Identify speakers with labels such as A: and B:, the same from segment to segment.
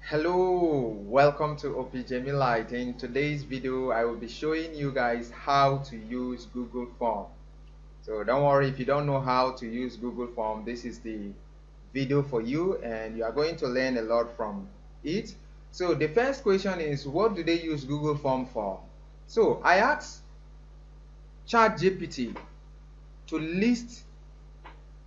A: Hello, welcome to OPJMI Lite. In today's video, I will be showing you guys how to use Google Form. So don't worry if you don't know how to use Google Form, this is the video for you and you are going to learn a lot from it. So the first question is, what do they use Google Form for? So I asked ChatGPT to list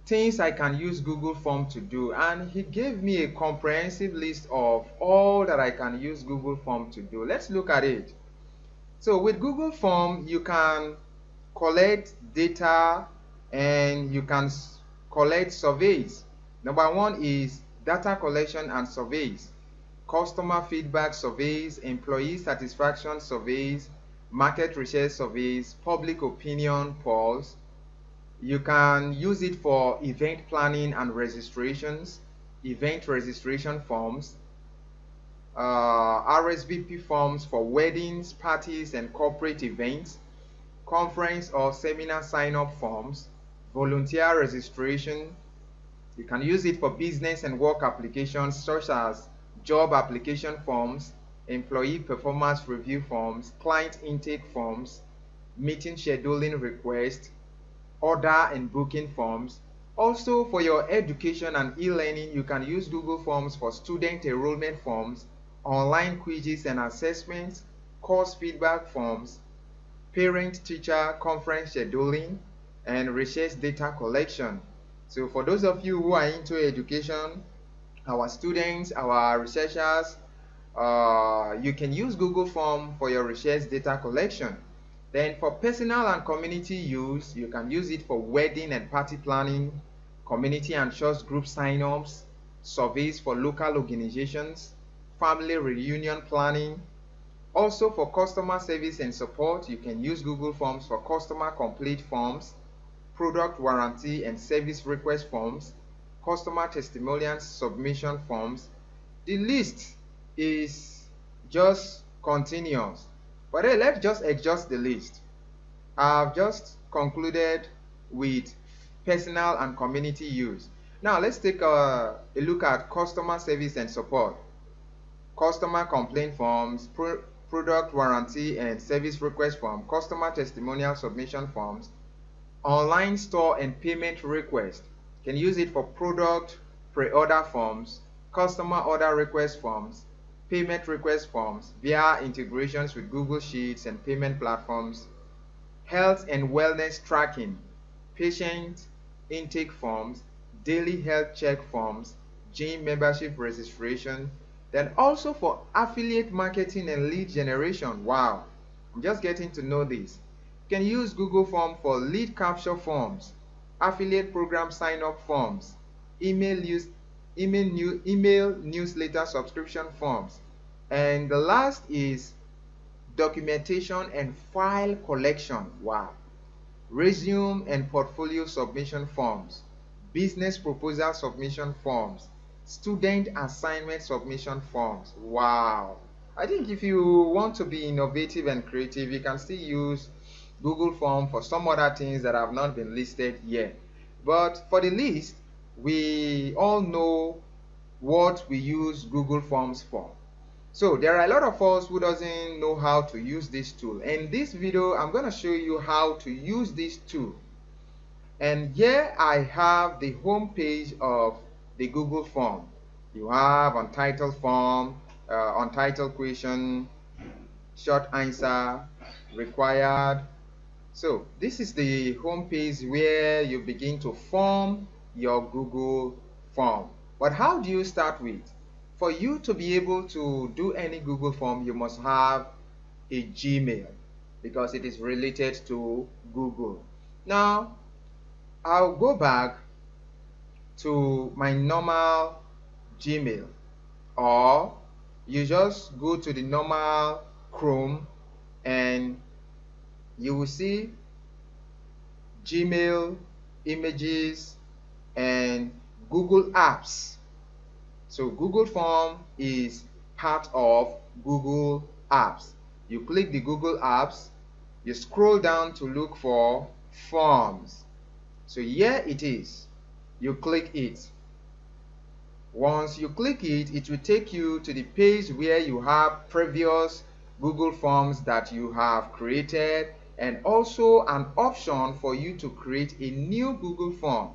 A: things I can use Google Form to do, and he gave me a comprehensive list of all that I can use Google Form to do. Let's look at it. So with Google Form, you can collect data and you can collect surveys. Number one is data collection and surveys, customer feedback surveys, employee satisfaction surveys, market research surveys, public opinion polls. You can use it for event planning and registrations, event registration forms, RSVP forms for weddings, parties, and corporate events, conference or seminar sign-up forms, volunteer registration. You can use it for business and work applications such as job application forms, employee performance review forms, client intake forms, meeting scheduling requests, order and booking forms. Also for your education and e-learning, you can use Google Forms for student enrollment forms, online quizzes and assessments, course feedback forms, parent-teacher conference scheduling, and research data collection. So for those of you who are into education, our students, our researchers, you can use Google Form for your research data collection. Then for personal and community use, you can use it for wedding and party planning, community and church group sign-ups, surveys for local organizations, family reunion planning. Also for customer service and support, you can use Google Forms for customer complete forms, product warranty and service request forms, customer testimonials submission forms. The list is just continuous. But hey, let's just adjust the list. I've just concluded with personal and community use. Now let's take a look at customer service and support. Customer complaint forms, product warranty and service request form, customer testimonial submission forms, online store and payment request. You can use it for product pre-order forms, customer order request forms, payment request forms via integrations with Google Sheets and payment platforms, health and wellness tracking, patient intake forms, daily health check forms, gym membership registration, then also for affiliate marketing and lead generation. Wow, I'm just getting to know this. You can use Google Form for lead capture forms, affiliate program sign-up forms, email newsletter subscription forms, and the last is documentation and file collection. Wow. Resume and portfolio submission forms, business proposal submission forms, student assignment submission forms. Wow. I think if you want to be innovative and creative, you can still use Google Form for some other things that have not been listed yet. But for the list, we all know what we use Google Forms for. So there are a lot of us who doesn't know how to use this tool. In this video, I'm going to show you how to use this tool. And here I have the home page of the Google Form. You have untitled form, untitled question, short answer, required. So this is the home page where you begin to form your Google Form. But how do you start with? For you to be able to do any Google Form, you must have a Gmail because it is related to Google. Now, I'll go back to my normal Gmail, or you just go to the normal Chrome and you will see Gmail, images, and Google Apps. So Google Form is part of Google Apps. You click the Google Apps, you scroll down to look for Forms. So here it is. You click it. Once you click it, it will take you to the page where you have previous Google Forms that you have created, and also an option for you to create a new Google form.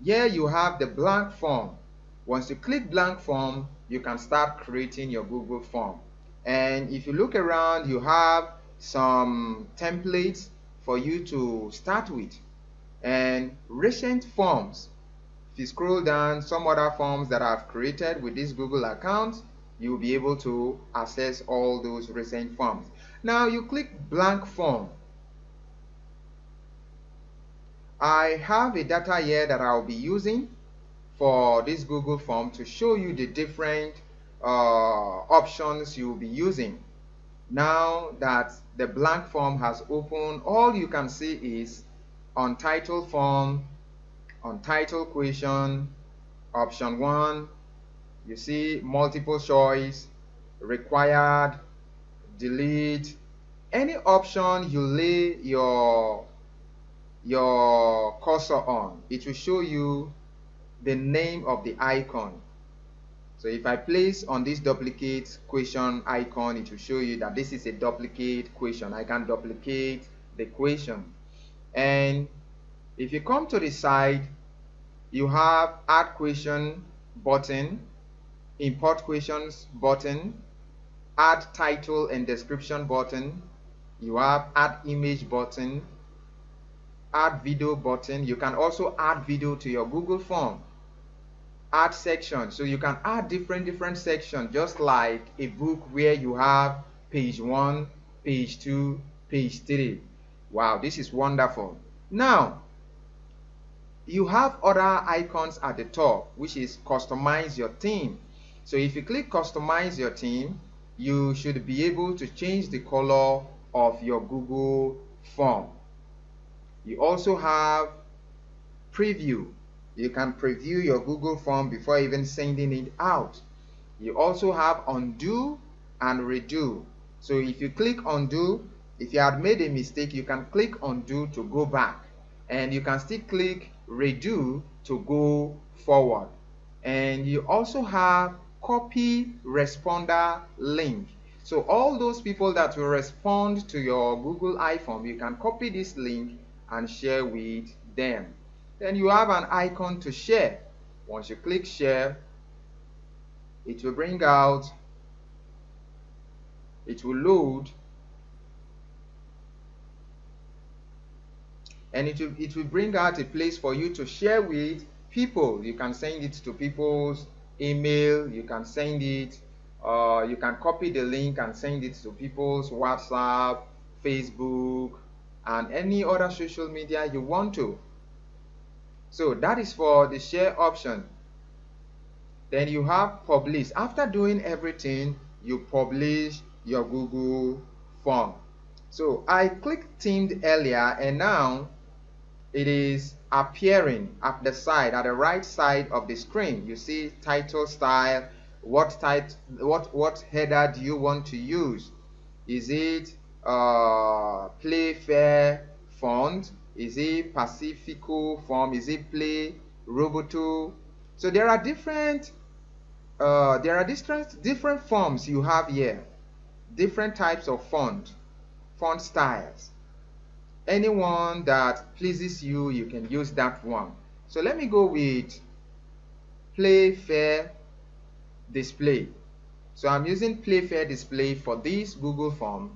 A: Here you have the blank form. Once you click blank form, you can start creating your Google form. And if you look around, you have some templates for you to start with. And recent forms. If you scroll down, some other forms that I've created with this Google account, you'll be able to access all those recent forms. Now you click blank form. I have a data here that I'll be using for this Google form to show you the different options you'll be using. Now that the blank form has opened, all you can see is untitled form, untitled question, option 1, you see multiple choice, required, delete. Any option you lay your cursor on, it will show you the name of the icon. So if I place on this duplicate question icon, it will show you that this is a duplicate question. I can duplicate the question. And if you come to the side, you have add question button, import questions button, add title and description button, you have add image button, add video button. You can also add video to your Google form. Add section, so you can add different sections, just like a book where you have page 1, page 2, page 3. Wow, this is wonderful. Now you have other icons at the top, which is customize your theme. So if you click customize your theme, you should be able to change the color of your Google form. You also have preview. You can preview your Google form before even sending it out. You also have undo and redo. So if you click undo, if you had made a mistake, you can click undo to go back, and you can still click redo to go forward. And you also have copy responder link. So all those people that will respond to your Google iForm, you can copy this link and share with them. Then you have an icon to share. Once you click share, it will bring out, it will load, and it will bring out a place for you to share with people. You can send it to people's email, you can send it, you can copy the link and send it to people's WhatsApp, Facebook, and any other social media you want to. So that is for the share option. Then you have publish. After doing everything, you publish your Google form. So I clicked themed earlier, and now it is appearing at the side, at the right side of the screen. You see title style. What header do you want to use? Is it Play Fair font? Is it Pacifico form? Is it Play Roboto? So there are different different forms you have here, different types of font styles. Anyone that pleases you, you can use that one. So let me go with Play Fair Display. So I'm using Play Fair Display for this Google form.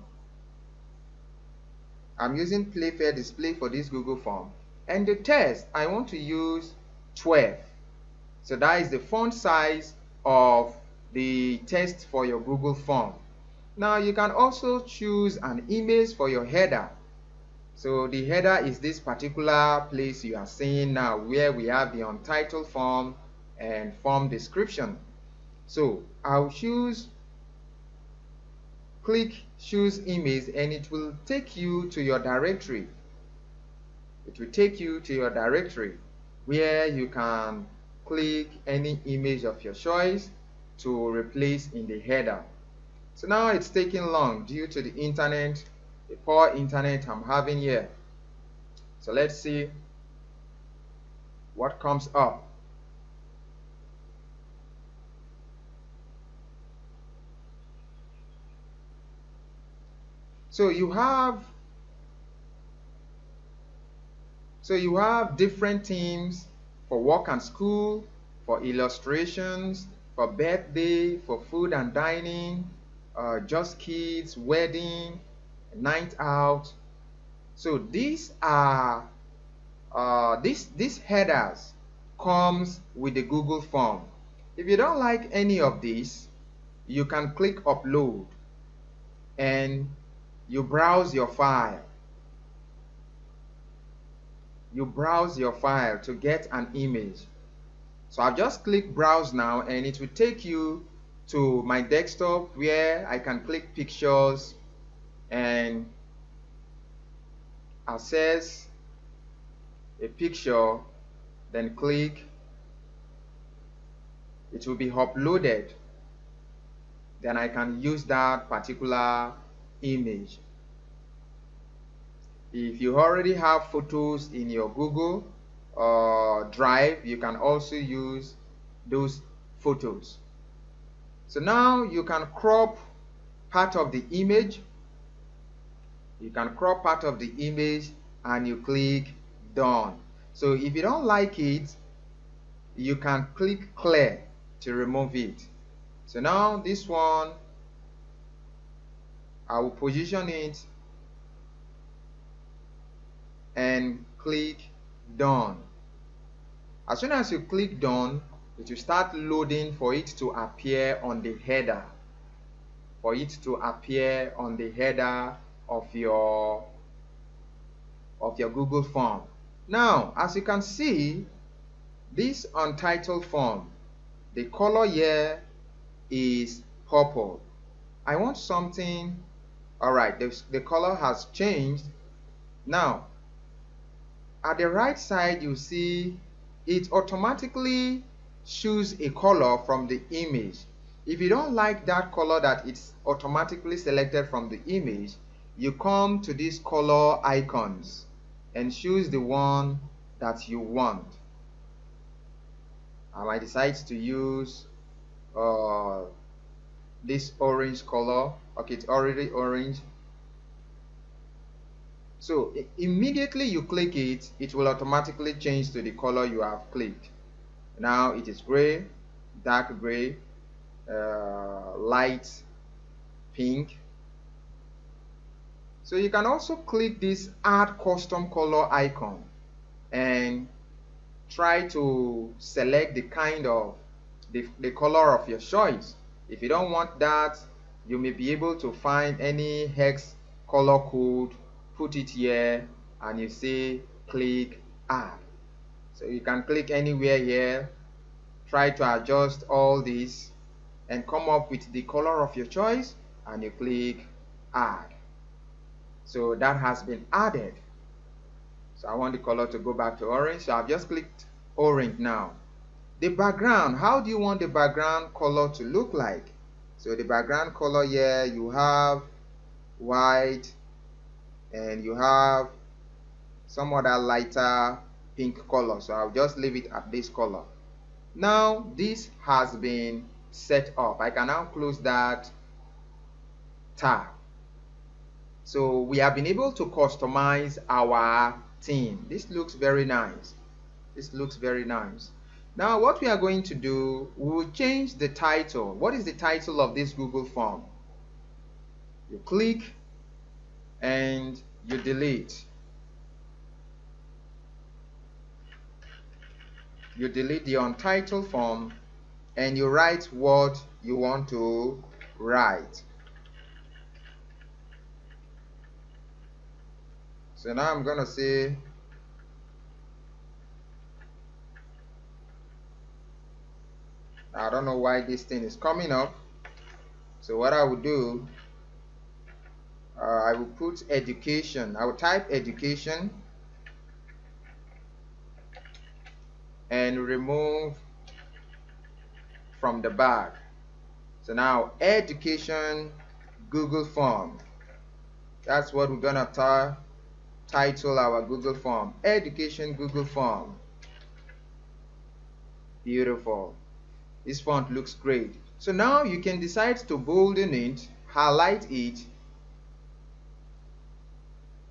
A: I'm using Play Fair Display for this Google form. And the text, I want to use 12. So that is the font size of the text for your Google form. Now you can also choose an image for your header. So the header is this particular place you are seeing now, where we have the untitled form and form description. So I'll click choose image, and it will take you to your directory. It will take you to your directory where you can click any image of your choice to replace in the header. So now it's taking long due to the internet, the poor internet I'm having here. So let's see what comes up. So you have different themes for work and school, for illustrations, for birthday, for food and dining, just kids, wedding, night out. So these are these headers comes with the Google form. If you don't like any of these, you can click upload and you browse your file. You browse your file to get an image. So I've just clicked browse now, and it will take you to my desktop where I can click pictures and access a picture, then click. It will be uploaded. Then I can use that particular image. If you already have photos in your Google Drive, you can also use those photos. So now you can crop part of the image. You can crop part of the image and you click done. So if you don't like it, you can click clear to remove it. So now this one, I will position it and click done. As soon as you click done, it will start loading for it to appear on the header. For it to appear on the header of your Google form. Now, as you can see, this untitled form, the color here is purple. I want something. All right, the color has changed. Now, at the right side, you see it automatically choose a color from the image. If you don't like that color that it's automatically selected from the image, you come to these color icons and choose the one that you want. I might decide to use this orange color. Okay, it's already orange. So immediately you click it, it will automatically change to the color you have clicked. Now it is gray, dark gray, light pink. So you can also click this add custom color icon and try to select the kind of the color of your choice. If you don't want that, you may be able to find any hex color code, put it here, and you say click add. So you can click anywhere here, try to adjust all this and come up with the color of your choice, and you click add. So that has been added. So I want the color to go back to orange, so I've just clicked orange now. The background, how do you want the background color to look like? So the background color here, you have white and you have some other lighter pink color. So I'll just leave it at this color. Now this has been set up. I can now close that tab. So we have been able to customize our theme. This looks very nice. This looks very nice. Now what we are going to do, we will change the title. What is the title of this Google form? You click and you delete. You delete the untitled form and you write what you want to write. So now I'm going to say I don't know why this thing is coming up. So what I will do, I will put education. I will type education and remove from the bag. So now education Google form. That's what we're gonna title our Google form. Education Google form. Beautiful. This font looks great. So now you can decide to bolden it, highlight it,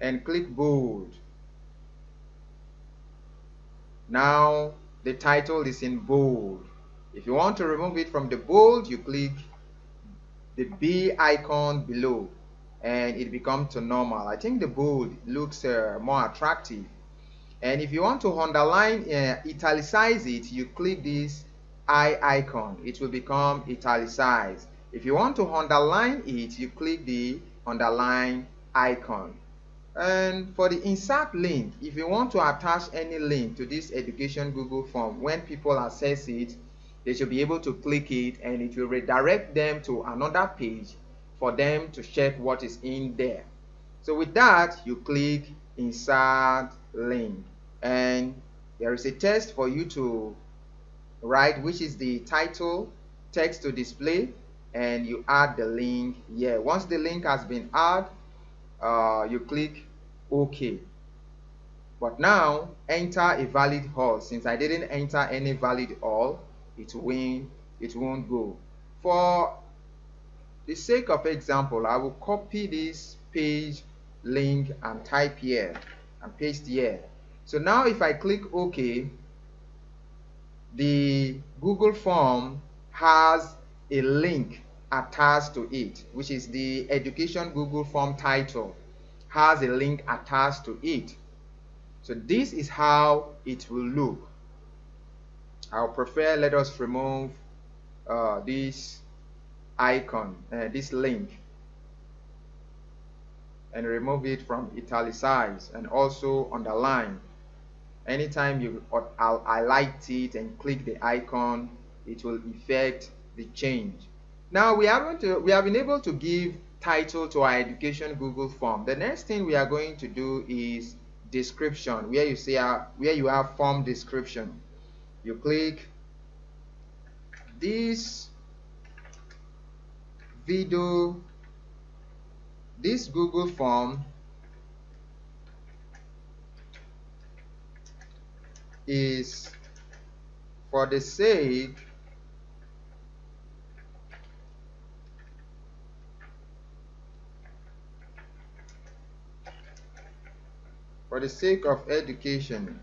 A: and click bold. Now the title is in bold. If you want to remove it from the bold, you click the B icon below and it becomes to normal. I think the bold looks more attractive. And if you want to underline, italicize it, you click this I icon. It will become italicized. If you want to underline it, you click the underline icon. And for the insert link, if you want to attach any link to this education Google form, when people access it, they should be able to click it and it will redirect them to another page for them to check what is in there. So with that, you click insert link and there is a text for you to write, which is the title text to display, and you add the link here. Once the link has been added, you click OK. But now enter a valid all. Since I didn't enter any valid all, it won't go. For the sake of example, I will copy this page link and type here and paste here. So now if I click OK, the Google form has a link attached to it, which is the education Google form title has a link attached to it. So this is how it will look. I'll prefer, let us remove this icon, this link, and remove it from italicize and also underline. Anytime you highlight it and click the icon, it will effect the change. Now we have been able to give title to our education Google form. The next thing we are going to do is description, where you see where you have form description. You click this video, this Google form is for the sake of education.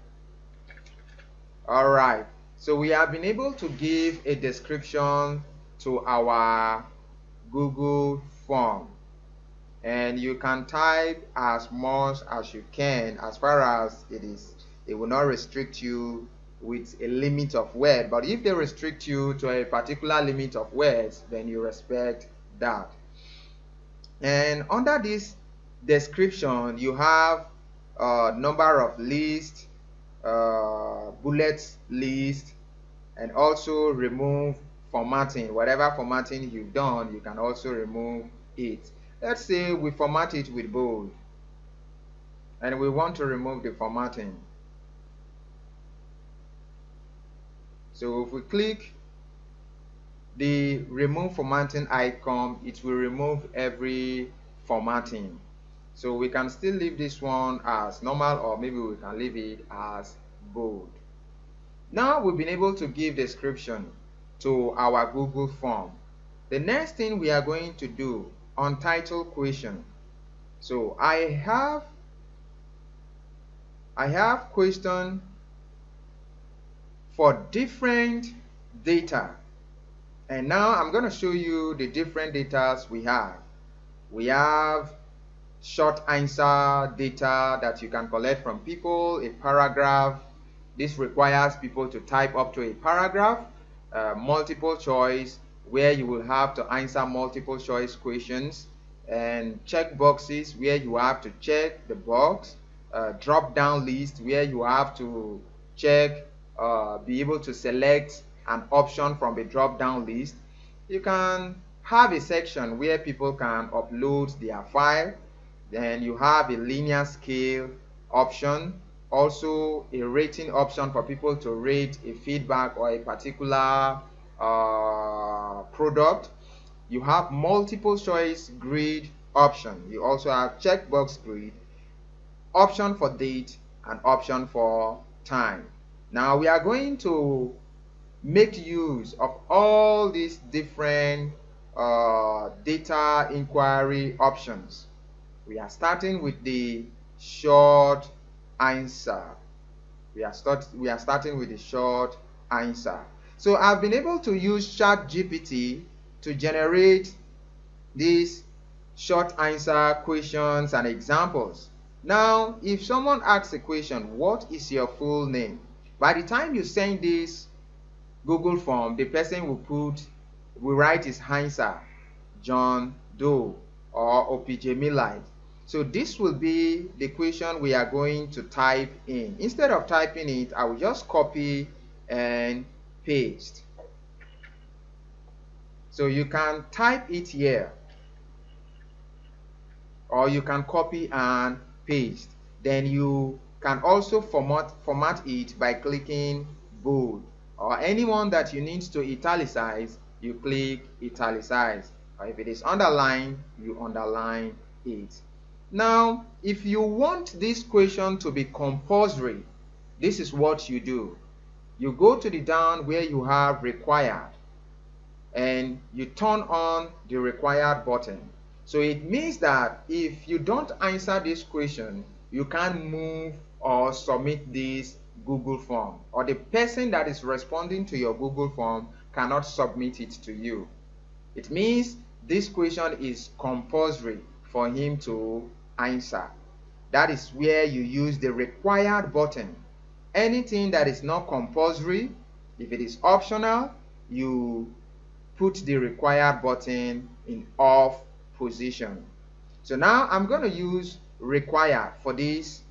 A: All right, so we have been able to give a description to our Google form, and you can type as much as you can as far as it will not restrict you with a limit of words. But if they restrict you to a particular limit of words, then you respect that. And under this description, you have number of list, bullets list, and also remove formatting. Whatever formatting you've done, you can also remove it. Let's say we format it with bold and we want to remove the formatting. So if we click the remove formatting icon, it will remove every formatting. So we can still leave this one as normal, or maybe we can leave it as bold. Now we've been able to give description to our Google form. The next thing we are going to do, untitled question. So I have question for different data, and now I'm going to show you the different data we have. We have short answer data that you can collect from people, a paragraph. This requires people to type up to a paragraph, multiple choice, where you will have to answer multiple choice questions, and checkboxes, where you have to check the box, drop down list, where you have to check, be able to select an option from a drop down list. You can have a section where people can upload their file. Then you have a linear scale option, also a rating option for people to rate a feedback or a particular product. You have multiple choice grid option. You also have checkbox grid, option for date, and option for time. Now we are going to make use of all these different data inquiry options. We are starting with the short answer. We are starting with the short answer. So I've been able to use ChatGPT to generate these short answer questions and examples. Now, if someone asks a question, what is your full name? By the time you send this Google form, the person will write his answer, John Doe or Opijemilite. So this will be the question we are going to type in. Instead of typing it, I will just copy and paste. So you can type it here, or you can copy and paste. Then you can also format it by clicking bold, or anyone that you need to italicize, you click italicize, or if it is underlined, you underline it. Now, if you want this question to be compulsory, this is what you do. You go to the down where you have required, and you turn on the required button. So it means that if you don't answer this question, you can't move or submit this Google form, or the person that is responding to your Google form cannot submit it to you. It means this question is compulsory for him to answer. That is where you use the required button. Anything that is not compulsory, if it is optional, you put the required button in off position. So now I'm going to use required for this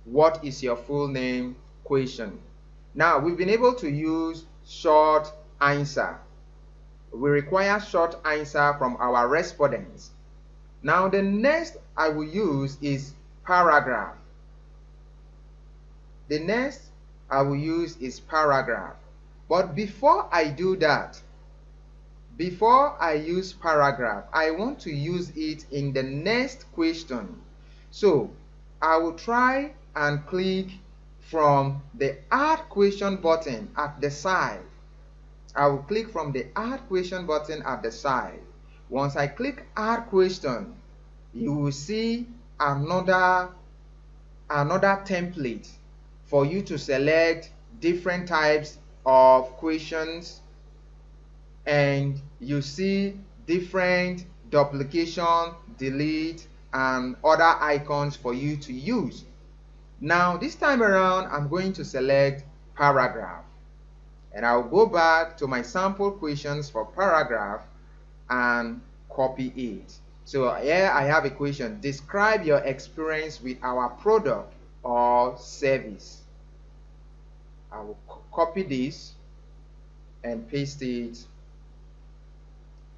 A: what is your full name question. Now we've been able to use short answer. We require short answer from our respondents. Now the next I will use is paragraph. The next I will use is paragraph. But before I do that, before I use paragraph, I want to use it in the next question. So I will try and click from the add question button at the side. I will click from the add question button at the side. Once I click add question, you will see another template for you to select different types of questions, and you see different duplication, delete, and other icons for you to use. Now this time around, I'm going to select paragraph, and I'll go back to my sample questions for paragraph and copy it. So here I have a question: describe your experience with our product or service. I will copy this and paste it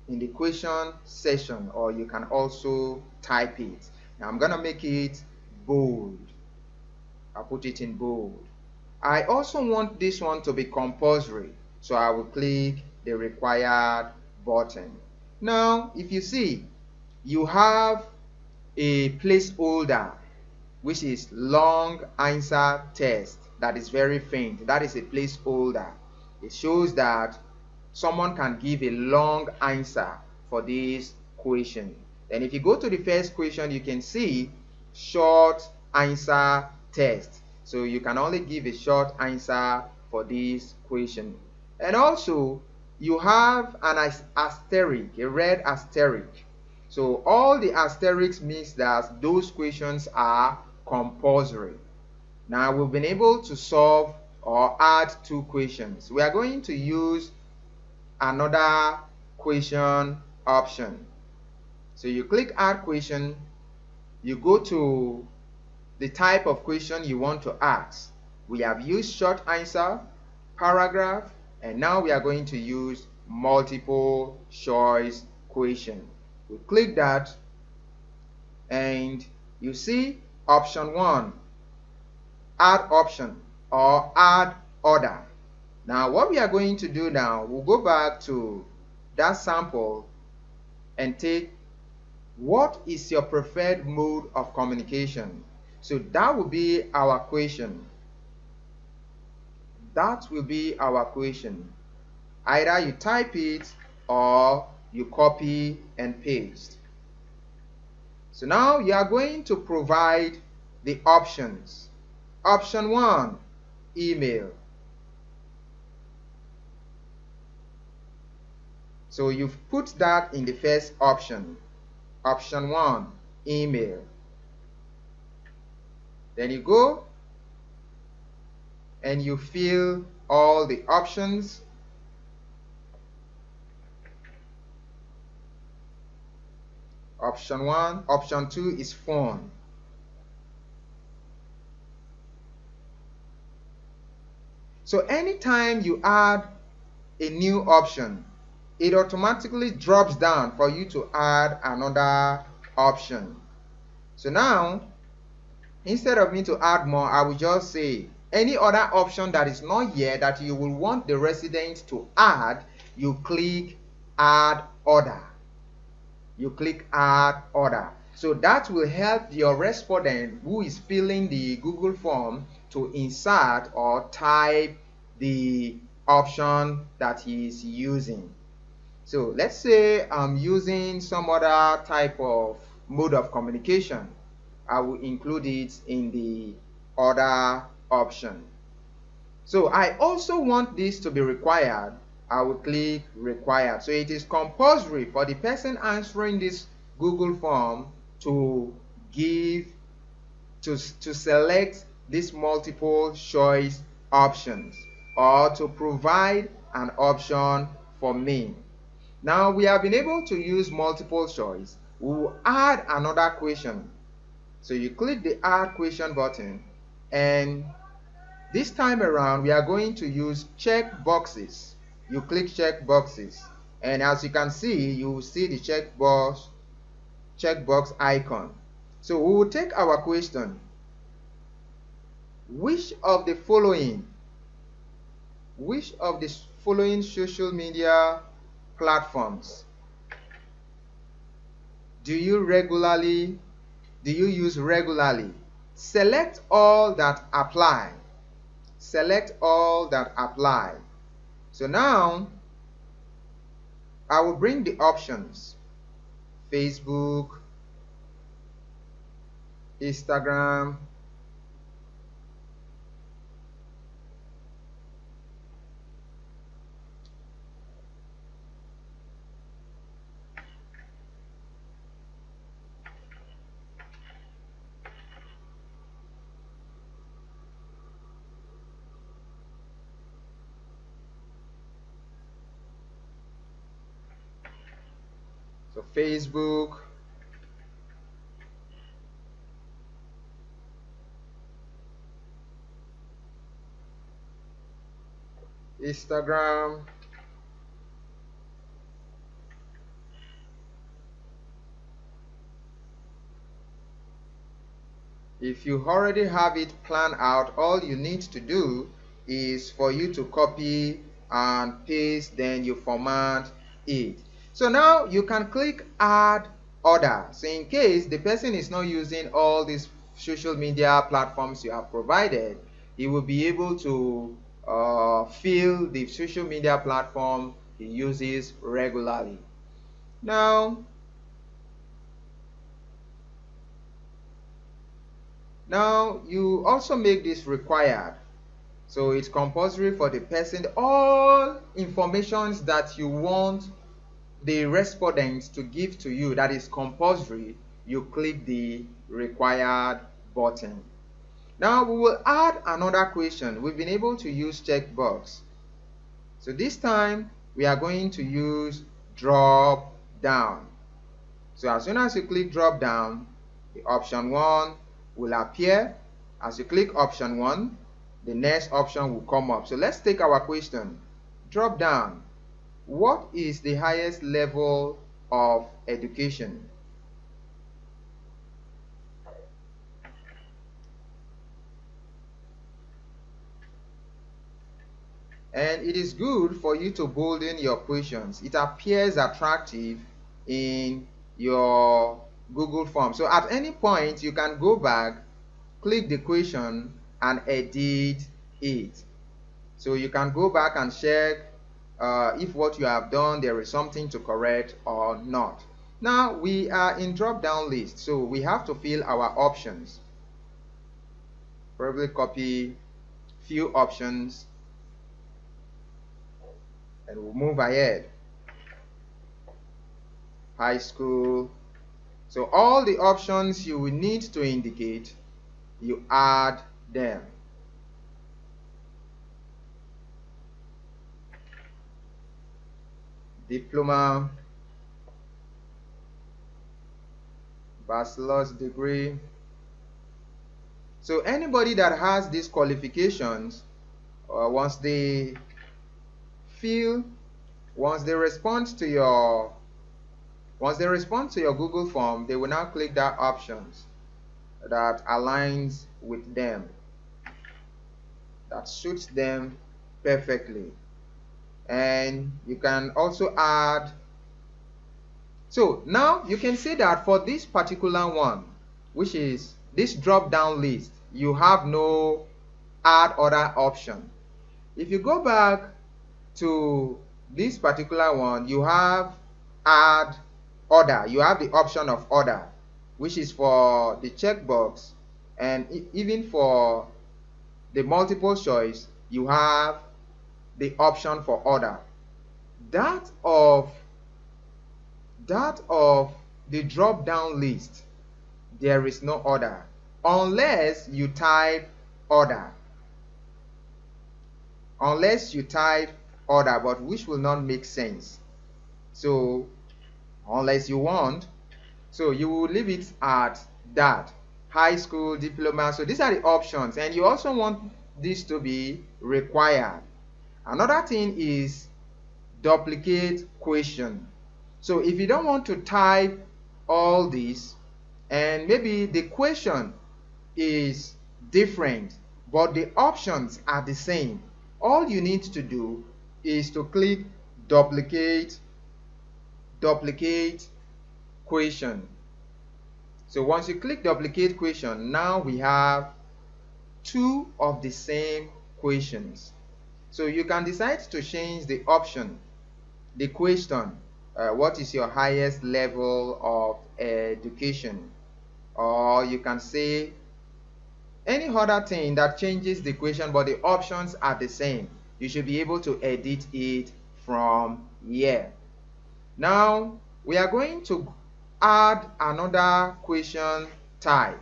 A: in the question section, or you can also type it. Now I'm gonna make it bold. I'll put it in bold. I also want this one to be compulsory, so I will click the required button. Now if you see, you have a placeholder which is long answer test that is very faint. That is a placeholder. It shows that someone can give a long answer for this question. Then if you go to the first question, you can see short answer test. So you can only give a short answer for this question. And also you have an asterisk, a red asterisk. So all the asterisks means that those questions are compulsory. Now we've been able to solve or add two questions. We are going to use another question option. So you click add question, you go to the type of question you want to ask. We have used short answer, paragraph, and now we are going to use multiple choice question. We click that, and you see option 1, add option or add order. Now what we are going to do now, we'll go back to that sample and take what is your preferred mode of communication. So that will be our question. That will be our question. Either you type it or you copy and paste. So now you are going to provide the options. Option 1, email. So you've put that in the first option. Option 1, email. Then you go and you fill all the options. Option 1. Option 2 is phone. So anytime you add a new option, it automatically drops down for you to add another option. So now, instead of me to add more, I will just say any other option that is not here that you will want the resident to add, you click add order. You click add order. So that will help your respondent who is filling the Google form to insert or type the option that he is using. So let's say I'm using some other type of mode of communication. I will include it in the order option. So I also want this to be required. I will click required. So it is compulsory for the person answering this Google form to select these multiple choice options or to provide an option for me. Now we have been able to use multiple choice. We will add another question. So you click the add question button, and this time around we are going to use checkboxes. You click checkboxes, and as you can see, you will see the checkbox icon. So we will take our question. Which of the following social media platforms do you use regularly? Select all that apply. Select all that apply. So now I will bring the options: Facebook, Instagram, so Facebook, Instagram, if you already have it planned out, all you need to do is for you to copy and paste, then you format it. So now you can click add order. So in case the person is not using all these social media platforms you have provided, he will be able to fill the social media platform he uses regularly. Now you also make this required. So it's compulsory for the person. All informations that you want the respondent to give to you, that is compulsory, you click the required button. Now we will add another question. We've been able to use checkbox. So this time we are going to use drop down. So as soon as you click drop down, the option 1 will appear. As you click option 1, the next option will come up. So let's take our question. Drop down. What is the highest level of education? And it is good for you to bolden your questions. It appears attractive in your Google form. So at any point, you can go back, click the question, and edit it. So you can go back and check if what you have done, there is something to correct or not. Now we are in drop down list, so we have to fill our options. Probably copy few options and we'll move ahead. High school. So all the options you will need to indicate, you add them. Diploma, bachelor's degree. So anybody that has these qualifications, once they respond to your Google form, they will now click that options that aligns with them, that suits them perfectly. And you can also add. So now you can see that for this particular one, which is this drop down list, you have no add other option. If you go back to this particular one, you have add order. You have the option of order, which is for the checkbox, and even for the multiple choice, you have the option for order. That of the drop down list, there is no order unless you type order. But which will not make sense. So unless you want, so you will leave it at that. High school, diploma. So these are the options, and you also want this to be required. Another thing is duplicate question. So if you don't want to type all this, and maybe the question is different but the options are the same, all you need to do is to click duplicate question. So once you click duplicate question, now we have two of the same questions. So you can decide to change the option, the question, what is your highest level of education, or you can say any other thing that changes the question but the options are the same. You should be able to edit it from here. Now we are going to add another question type.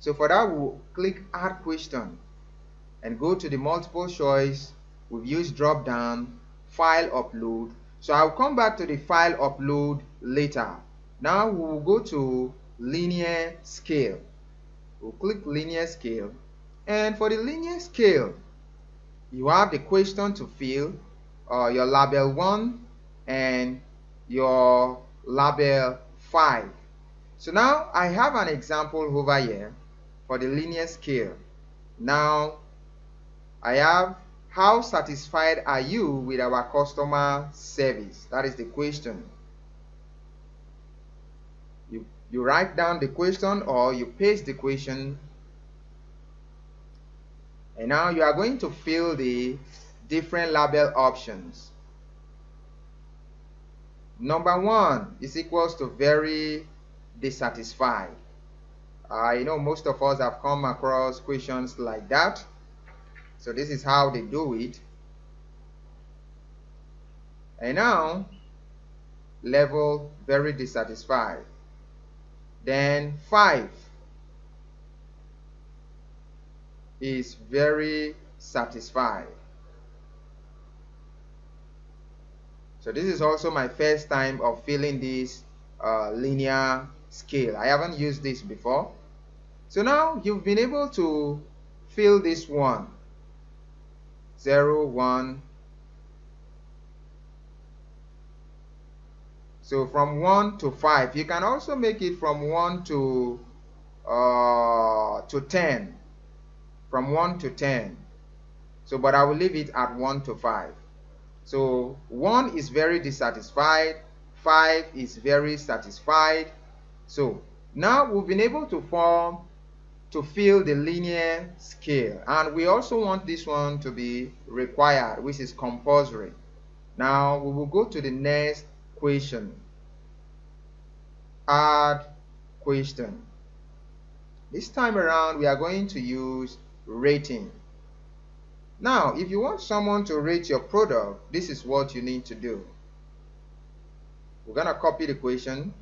A: So for that, we'll click add question and go to the multiple choice. We've used drop down, file upload. So I'll come back to the file upload later. Now we'll go to linear scale. We'll click linear scale, and for the linear scale, you have the question to fill, your label 1 and your label 5. So now I have an example over here for the linear scale. Now I have, how satisfied are you with our customer service? That is the question. You write down the question or you paste the question, and now you are going to fill the different label options. Number 1 is equals to very dissatisfied. I know most of us have come across questions like that. So this is how they do it. And now level very dissatisfied. Then 5 is very satisfied. So this is also my first time of filling this linear scale. I haven't used this before. So now you've been able to fill this one, 0, 1. So from 1 to 5. You can also make it from 1 to 10. From 1 to 10. So but I will leave it at 1 to 5. So 1 is very dissatisfied, 5 is very satisfied. So now we've been able to fill the linear scale, and we also want this one to be required, which is compulsory. Now we will go to the next question. Add question. This time around, we are going to use rating. Now, if you want someone to rate your product, this is what you need to do. We're going to copy the question.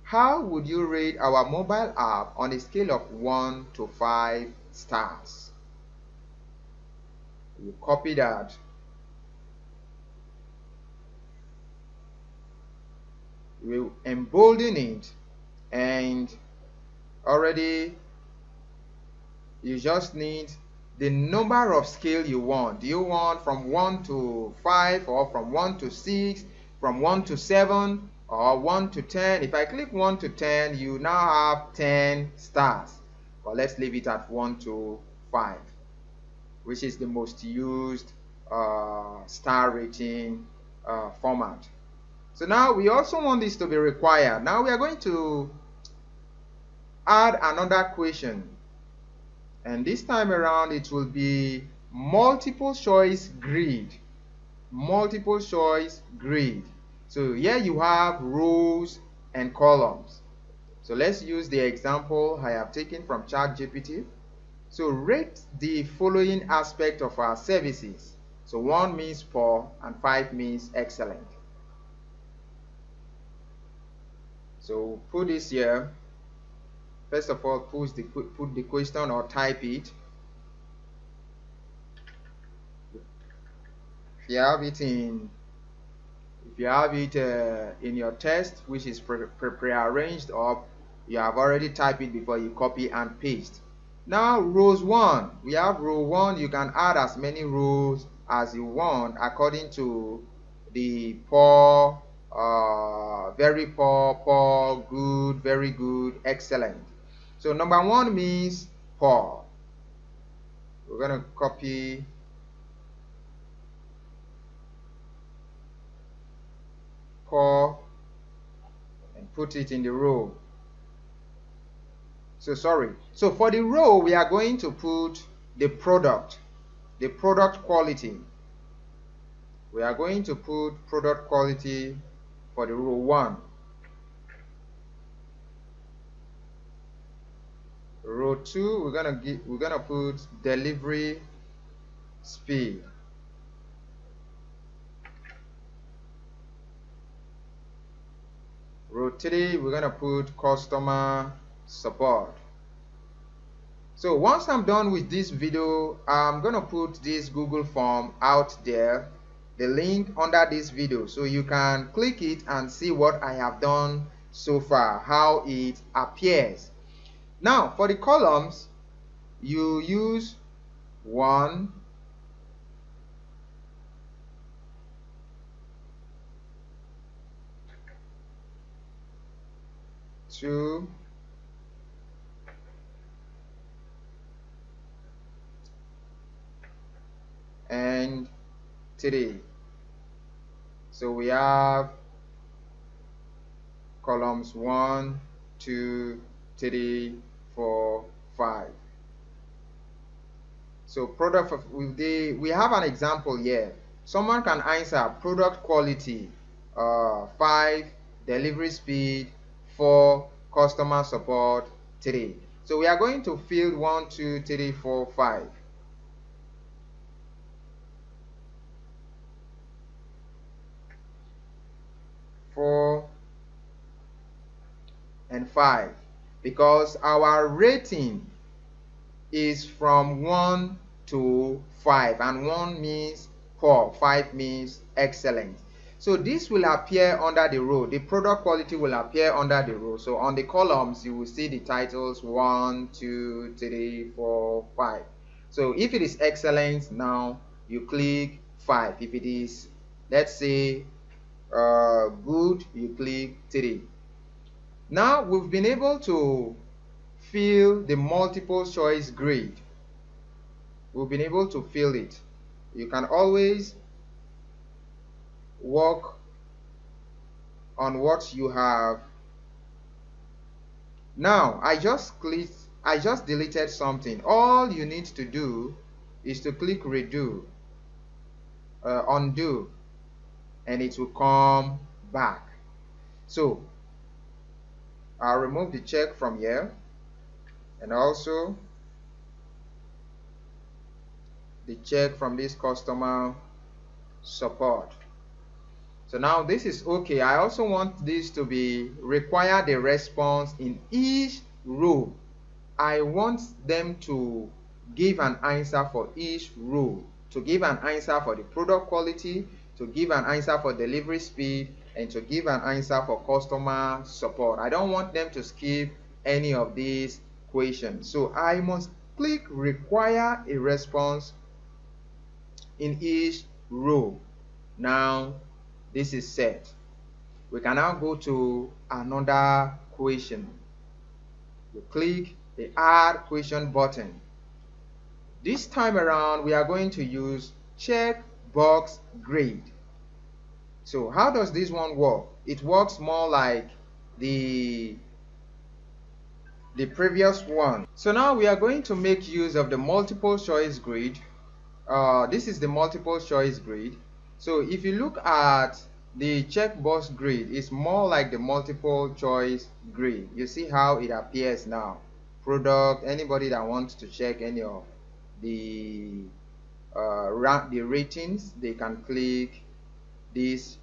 A: How would you rate our mobile app on a scale of 1 to 5 stars? You copy that. You embolden it, and already you just need the number of scale you want. Do you want from 1 to 5, or from 1 to 6, from 1 to 7, or 1 to 10? If I click 1 to 10, you now have 10 stars. But let's leave it at 1 to 5, which is the most used star rating format. So now we also want this to be required. Now we are going to add another question. And this time around, it will be multiple choice grid. Multiple choice grid. So here you have rows and columns. So let's use the example I have taken from ChatGPT. So rate the following aspect of our services. So 1 means poor and 5 means excellent. So put this here. First of all, put the question or type it. If you have it in your test, which is pre-arranged, or you have already typed it before, you copy and paste. Now rows 1, we have row 1. You can add as many rows as you want according to the poor, very poor, poor, good, very good, excellent. So number 1 means poor. We're going to copy poor and put it in the row. So for the row, we are going to put the product quality. We are going to put product quality for the row 1. Row 2, we're gonna put delivery speed. Row 3, we're gonna put customer support. So once I'm done with this video, I'm gonna put this Google form out there, the link under this video, so you can click it and see what I have done so far, how it appears. Now for the columns, you use 1, 2, and 3. So we have columns 1, 2, 3, 4, 5. So product of, we have an example here. Someone can answer product quality, 5, delivery speed, 4, customer support, 3. So we are going to field 1, 2, 3, 4, 5. 4 and 5, because our rating is from 1 to 5, and 1 means poor, 5 means excellent. So this will appear under the row. The product quality will appear under the row. So on the columns, you will see the titles 1, 2, 3, 4, 5. So if it is excellent, now you click 5. If it is, let's say, good, you click 3. Now we've been able to fill the multiple choice grid. We've been able to fill it. You can always work on what you have. Now I just deleted something. All you need to do is to click redo, undo, and it will come back. So I'll remove the check from here. and also the check from this customer support. So now this is okay. I also want this to be require the response in each row. I want them to give an answer for each row, to give an answer for the product quality, to give an answer for delivery speed, and to give an answer for customer support. I don't want them to skip any of these questions. So I must click require a response in each row. Now this is set. We can now go to another question. You click the add question button. This time around we are going to use checkbox grade. So how does this one work? It works more like the previous one. So now we are going to make use of the multiple choice grade. This is the multiple choice grade. So if you look at the checkbox grade, it's more like the multiple choice grade. You see how it appears now. Product, anybody that wants to check any of the the ratings, they can click these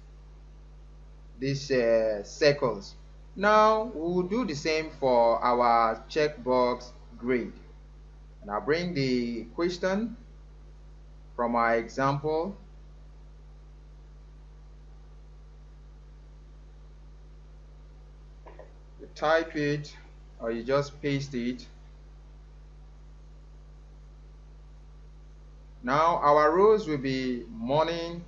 A: circles. Now we'll do the same for our checkbox grade, and I'll bring the question from our example. You type it or you just paste it. Now our rows will be morning,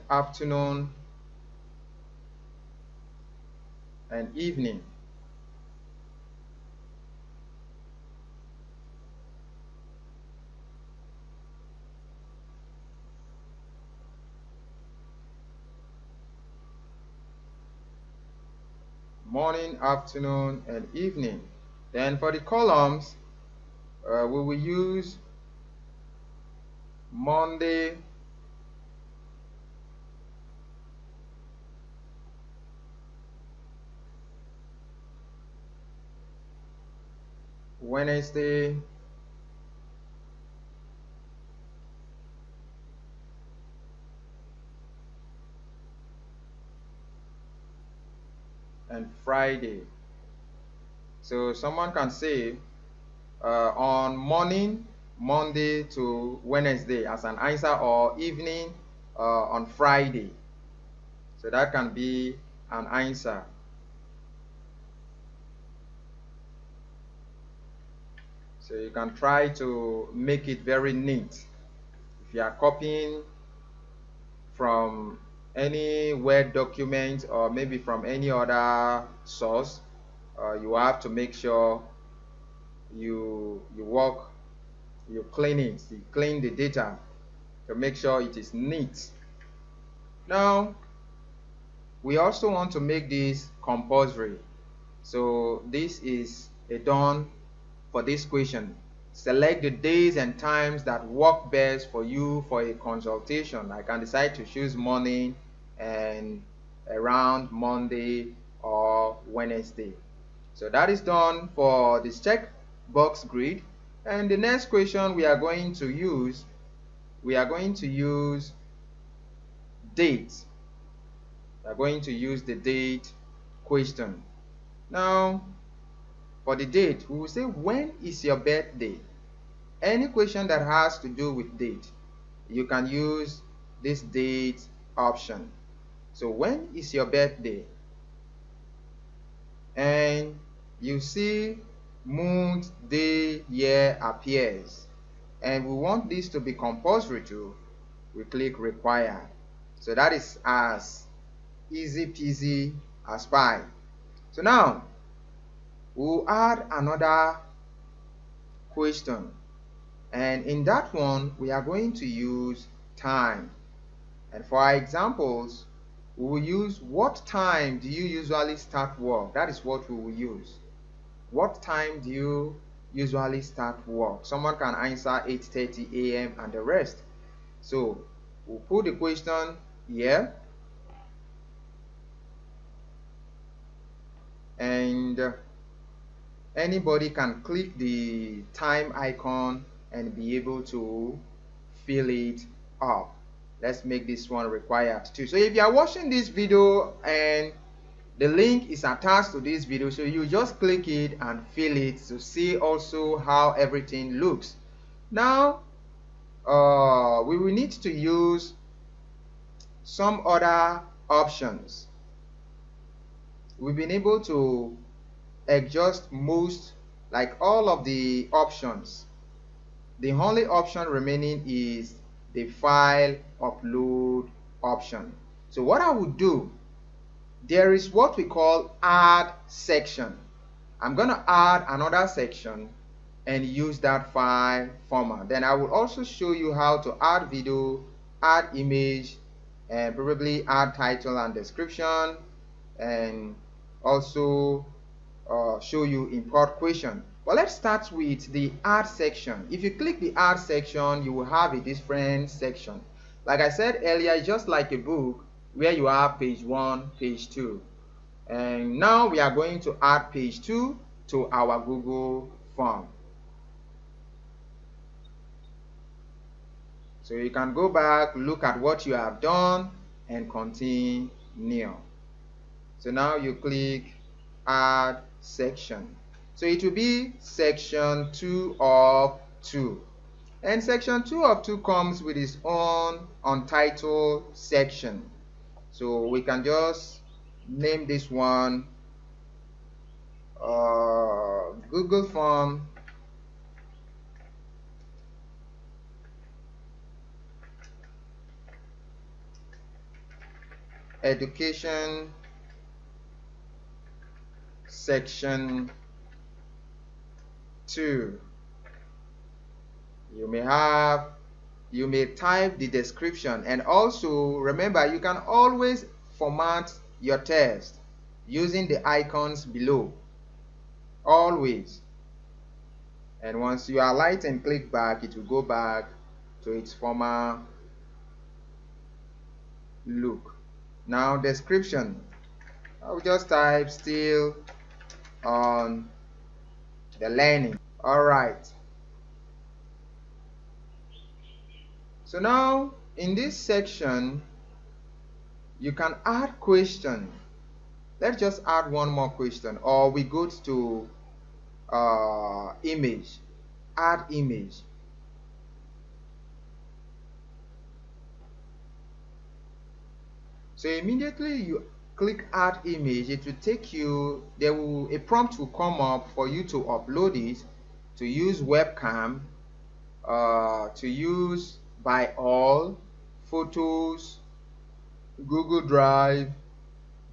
A: afternoon, and evening. Morning, afternoon, and evening. Then for the columns, we will use Monday, Wednesday, and Friday. So someone can say on morning, Monday to Wednesday as an answer, or evening on Friday. So that can be an answer. So you can try to make it very neat. If you are copying from any Word document or maybe from any other source, you have to make sure you clean it, you clean the data to make sure it is neat. Now we also want to make this compulsory. So this is a done for this question. Select the days and times that work best for you for a consultation. I can decide to choose morning and around Monday or Wednesday. So that is done for this checkbox grid. And the next question we are going to use date. We are going to use the date question. Now for the date, we will say, when is your birthday? Any question that has to do with date, you can use this date option. So when is your birthday? And you see month, day, year appears. And we want this to be compulsory too. We click require. So that is as easy peasy as pie. So now we'll add another question, and in that one we are going to use time. And for our examples, we will use, what time do you usually start work? That is what we will use. What time do you usually start work? Someone can answer 8:30 a.m. and the rest. So We'll put the question here, and anybody can click the time icon and be able to fill it up. Let's make this one required too. So if you are watching this video and the link is attached to this video, so you just click it and fill it to see also how everything looks. Now we will need to use some other options. We've been able to adjust most, like all of the options. The only option remaining is the file upload option. So what I would do, there is what we call add section. I'm going to add another section and use that file format. Then I will also show you how to add video, add image, and probably add title and description, and also show you import question. But let's start with the add section. If you click the add section, you will have a different section. Like I said earlier, it's just like a book where you have page 1, page 2. And now we are going to add page 2 to our Google form. So you can go back, look at what you have done, and continue. So now you click add section. So it will be section 2 of 2. And section 2 of 2 comes with its own untitled section. So we can just name this one Google Form Education Section 2. You may type the description, and also remember you can always format your text using the icons below, always. And once you alight and click back, it will go back to its former look. Now description, I will just type still on the learning. All right. So now in this section you can add question. Let's just add one more question, or we go to image, add image. So immediately you click add image, it will take you, a prompt will come up for you to upload it, to use webcam, to use by all, photos, Google Drive,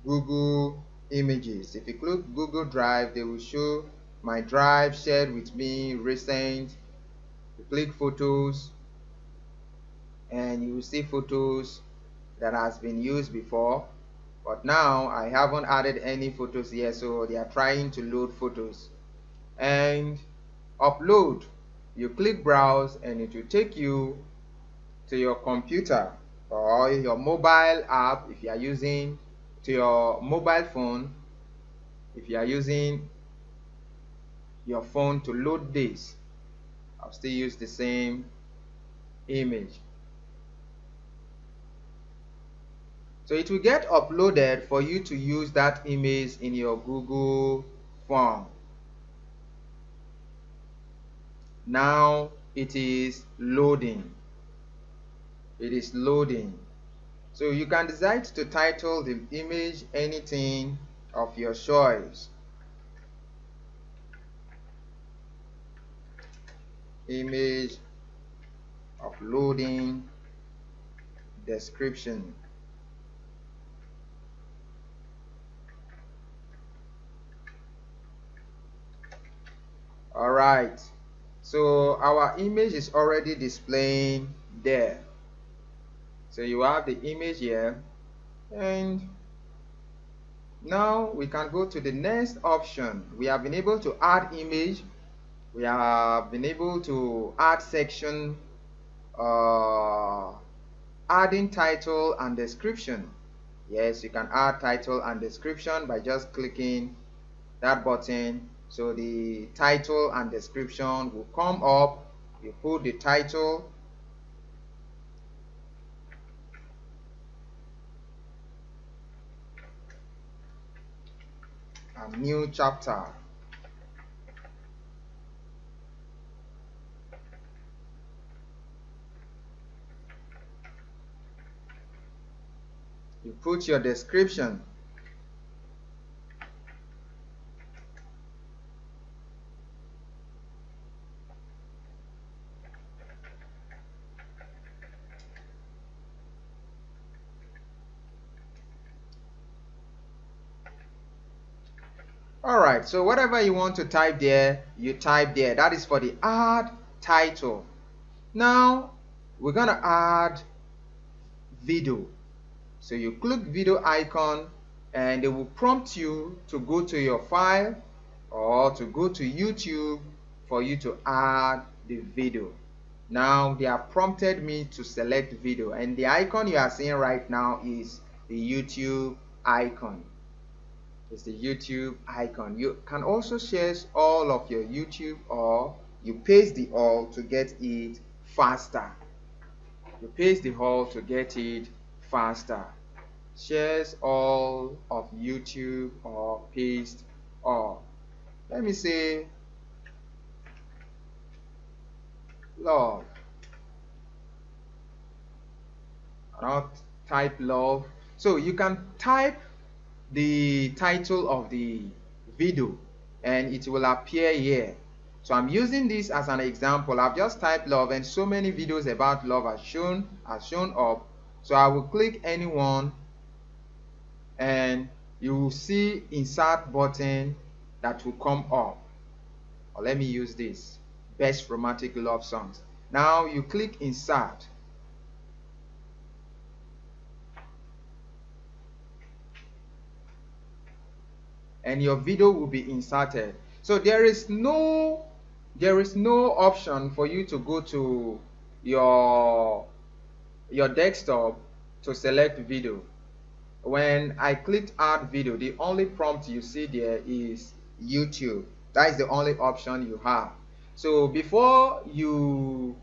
A: Google Images. If you click Google Drive, they will show my drive shared with me, recent. You click photos and you will see photos that has been used before, but now I haven't added any photos yet, so they are trying to load photos. And upload, you click browse and it will take you to your computer or your mobile app if you are using, to your mobile phone if you are using your phone to load this. I'll still use the same image. So it will get uploaded for you to use that image in your Google form. Now it is loading. It is loading. So you can decide to title the image anything of your choice. Image uploading description. All right, so our image is already displaying there. So you have the image here, and now we can go to the next option. We have been able to add image, we have been able to add section, adding title and description. Yes, you can add title and description by just clicking that button. So the title and description will come up. You put the title, a new chapter. You put your description. Alright, so whatever you want to type there, you type there. That is for the add title. Now, we're going to add video. So you click video icon and it will prompt you to go to your file or to go to YouTube for you to add the video. Now they have prompted me to select video, and the icon you are seeing right now is the YouTube icon. It's the YouTube icon. You can also share all of your YouTube, or you paste the all to get it faster. You paste the all to get it faster. Shares all of YouTube or paste all. Let me say love. Not type love. So you can type the title of the video and it will appear here. So I'm using this as an example. I've just typed love and so many videos about love are shown up. So I will click anyone and you will see insert button that will come up. Or let me use this, best romantic love songs. Now you click insert. And your video will be inserted. So there is no option for you to go to your desktop to select video. When I clicked add video, the only prompt you see there is YouTube. That is the only option you have. So before you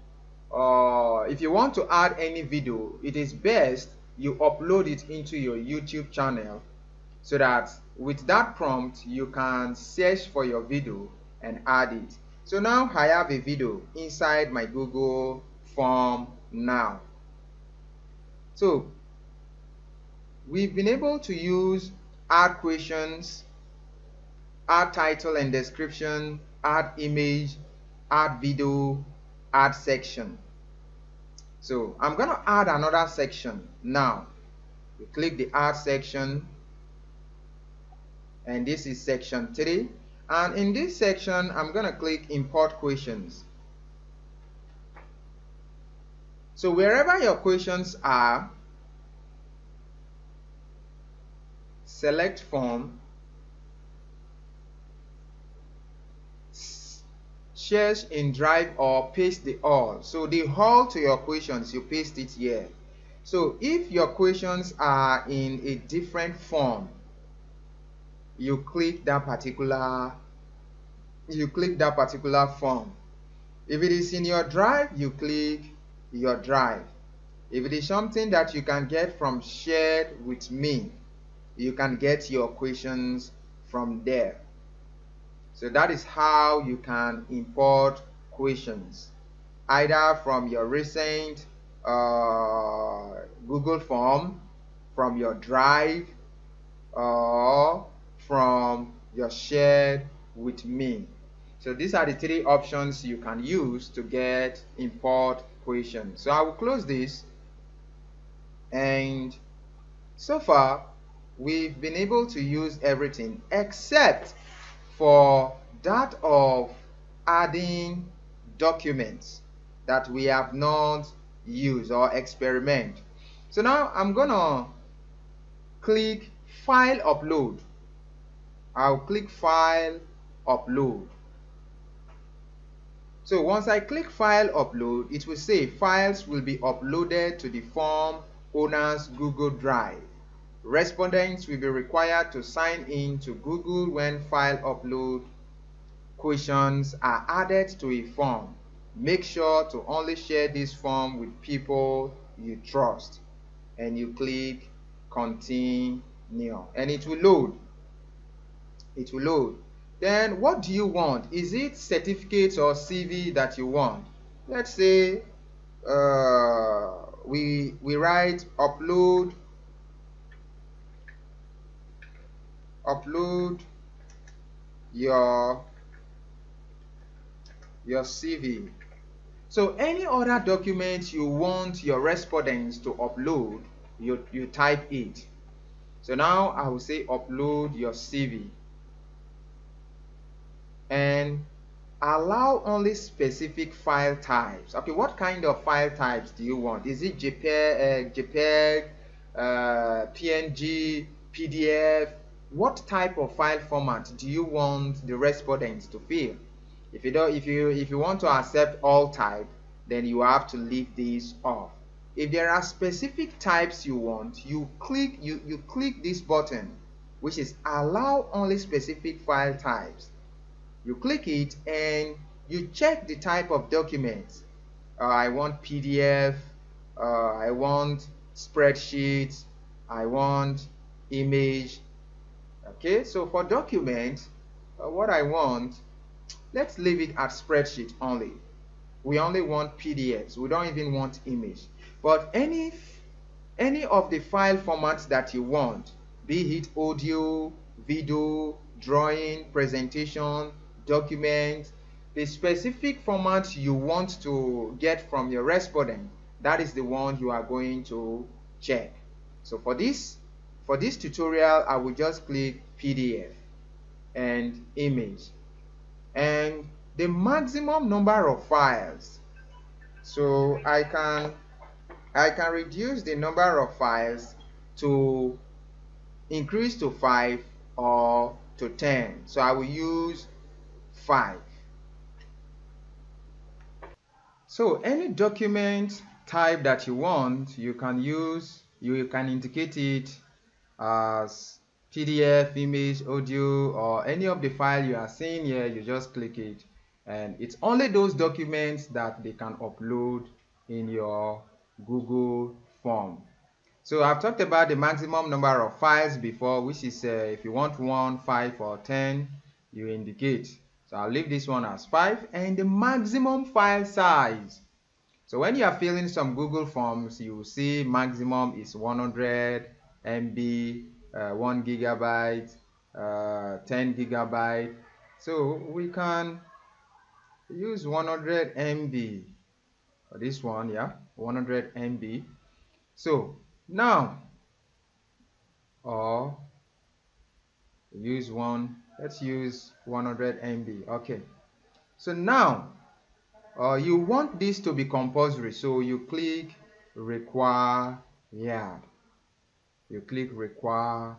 A: if you want to add any video, it is best you upload it into your YouTube channel, so that with that prompt you can search for your video and add it. So now I have a video inside my Google form now. So we've been able to use add questions, add title and description, add image, add video, add section. So I'm going to add another section now. You click the add section, and this is section 3, and in this section I'm going to click import questions. So wherever your questions are, select form, search in drive or paste the all. So the all to your questions, you paste it here. So if your questions are in a different form, you click that particular form. If it is in your drive, you click your drive. If it is something that you can get from shared with me, you can get your questions from there. So that is how you can import questions, either from your recent Google form, from your drive, or from your shared with me. So these are the 3 options you can use to get import questions. So I will close this, and so far we've been able to use everything except for that of adding documents that we have not used or experiment. So now I'm gonna click file upload. I'll click file upload. So once I click file upload, it will say files will be uploaded to the form owner's Google Drive. Respondents will be required to sign in to Google when file upload questions are added to a form. Make sure to only share this form with people you trust. And you click continue and it will load. It will load. Then what do you want? Is it certificates or CV that you want? Let's say we write upload your CV. So any other document you want your respondents to upload, you type it. So now I will say upload your CV and allow only specific file types. Okay, what kind of file types do you want? Is it JPEG, PNG, PDF? What type of file format do you want the respondents to fill? If you want to accept all type, then you have to leave this off. If there are specific types you want, you click this button, which is allow only specific file types. You click it and you check the type of documents. I want PDF, I want spreadsheets, I want image. Okay, so for documents, what I want, let's leave it at spreadsheet only. We only want PDFs. We don't even want image. But any of the file formats that you want, be it audio, video, drawing, presentation, document, the specific format you want to get from your respondent, that is the one you are going to check. So for this tutorial, I will just click PDF and image and the maximum number of files. So I can reduce the number of files to increase to 5 or to 10. So I will use 5. So any document type that you want, you can indicate it as PDF, image, audio, or any of the file you are seeing here. You just click it and it's only those documents that they can upload in your Google form. So I've talked about the maximum number of files before, which is if you want 1, 5, or 10, you indicate. So I'll leave this one as 5, and the maximum file size. So when you are filling some Google forms, you will see maximum is 100 MB, 1 gigabyte, 10 gigabyte. So we can use 100 MB for this one, yeah, 100 MB. So now, or let's use 100 MB. Okay, so now you want this to be compulsory, so you click required. You click required.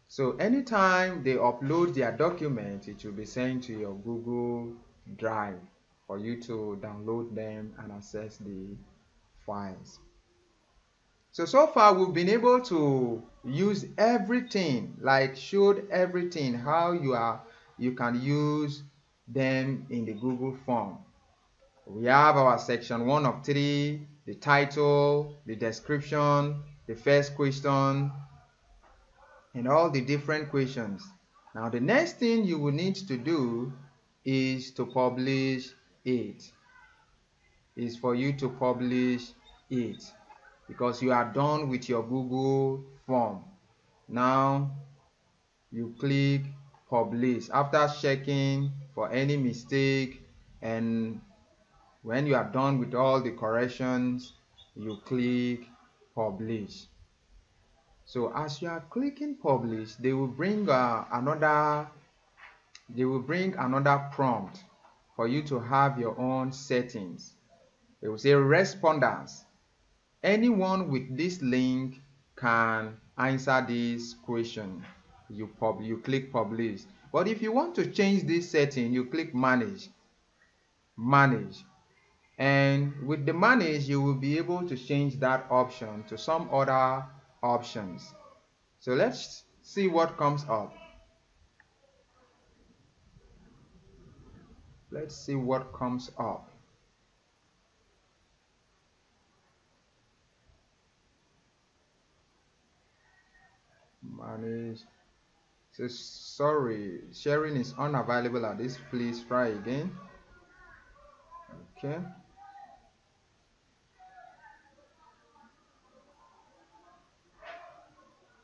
A: So anytime they upload their document, it will be sent to your Google Drive for you to download them and access the files. So far we've been able to use everything, like showed everything, how you can use them in the Google form. We have our section 1 of 3, the title, the description, the first question, and all the different questions. Now the next thing you will need to do is to publish it. Is for you to publish it, because you are done with your Google form. Now you click publish after checking for any mistake, and when you are done with all the corrections, you click publish. So as you are clicking publish, they will bring another prompt for you to have your own settings. They will say responders. Anyone with this link can answer this question. You click publish. But if you want to change this setting, you click manage. manage. And with the manage, you will be able to change that option to some other options. So let's see what comes up. Let's see what comes up. Manage. So sorry, sharing is unavailable at this. Please try again. Okay.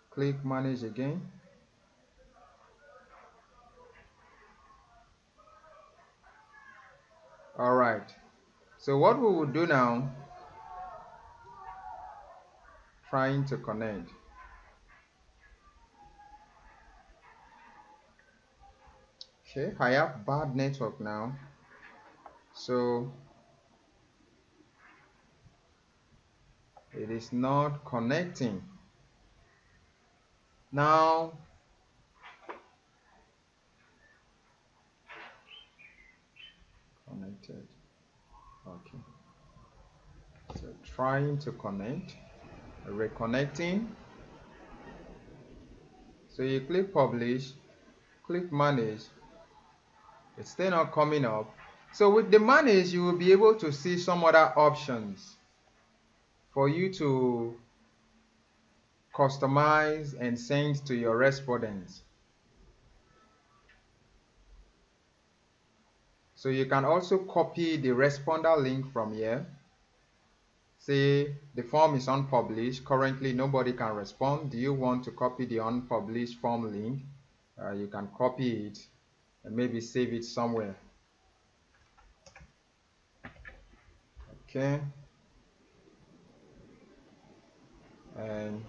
A: Click manage again. All right. So what we will do now, trying to connect. Okay, I have bad network now. So it is not connecting. Now, connected. Okay. So trying to connect, reconnecting. So you click publish, click manage. It's still not coming up. So with the manage, you will be able to see some other options for you to customize and send to your respondents. So you can also copy the responder link from here. Say the form is unpublished. Currently, nobody can respond. Do you want to copy the unpublished form link? You can copy it and maybe save it somewhere. Okay. And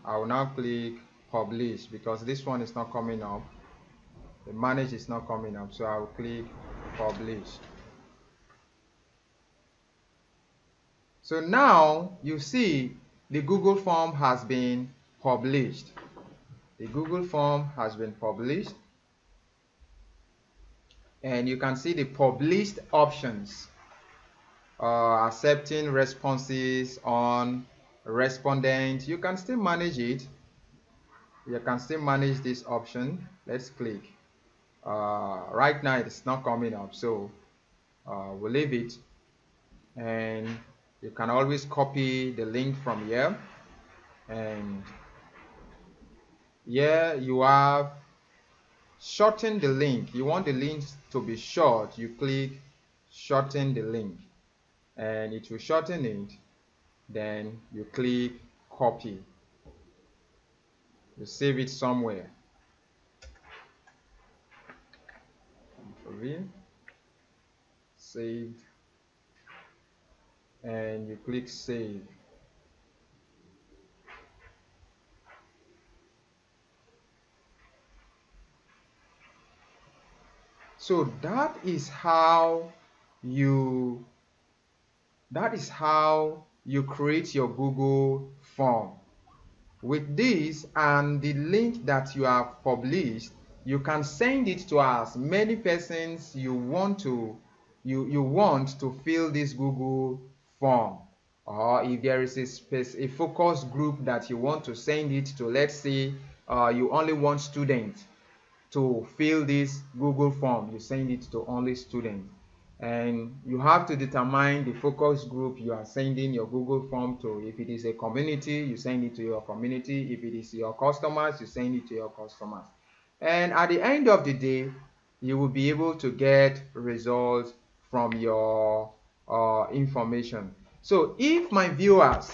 A: I will now click publish because this one is not coming up. The manage is not coming up, so I will click publish. So now you see the Google form has been published. The Google form has been published, and you can see the published options. Accepting responses on respondent. You can still manage it. You can still manage this option. Let's click. Right now it's not coming up, so we'll leave it. And you can always copy the link from here, and here you have shorten the link. You want the link to be short, you click shorten the link and it will shorten it. Then you click copy. You save it somewhere. Saved, and you click save. So that is how you create your Google form. With this and the link that you have published, you can send it to as many persons you want to fill this Google form. Or if there is a focus group that you want to send it to, let's say you only want students to fill this Google form, you send it to only students. And you have to determine the focus group you are sending your Google form to. If it is a community, you send it to your community. If it is your customers, you send it to your customers. And at the end of the day, you will be able to get results from your information. So if my viewers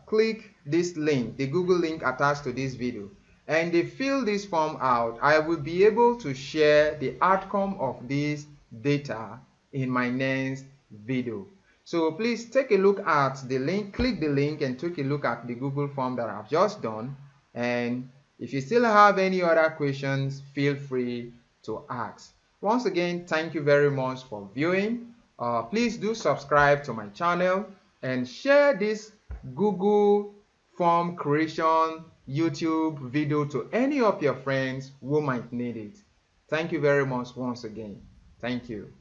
A: click this link, the Google link attached to this video, and they fill this form out, I will be able to share the outcome of this data in my next video. So please take a look at the link, click the link and take a look at the Google form that I've just done. And if you still have any other questions, feel free to ask. Once again, thank you very much for viewing. Please do subscribe to my channel and share this Google form creation YouTube video to any of your friends who might need it. Thank you very much once again. Thank you.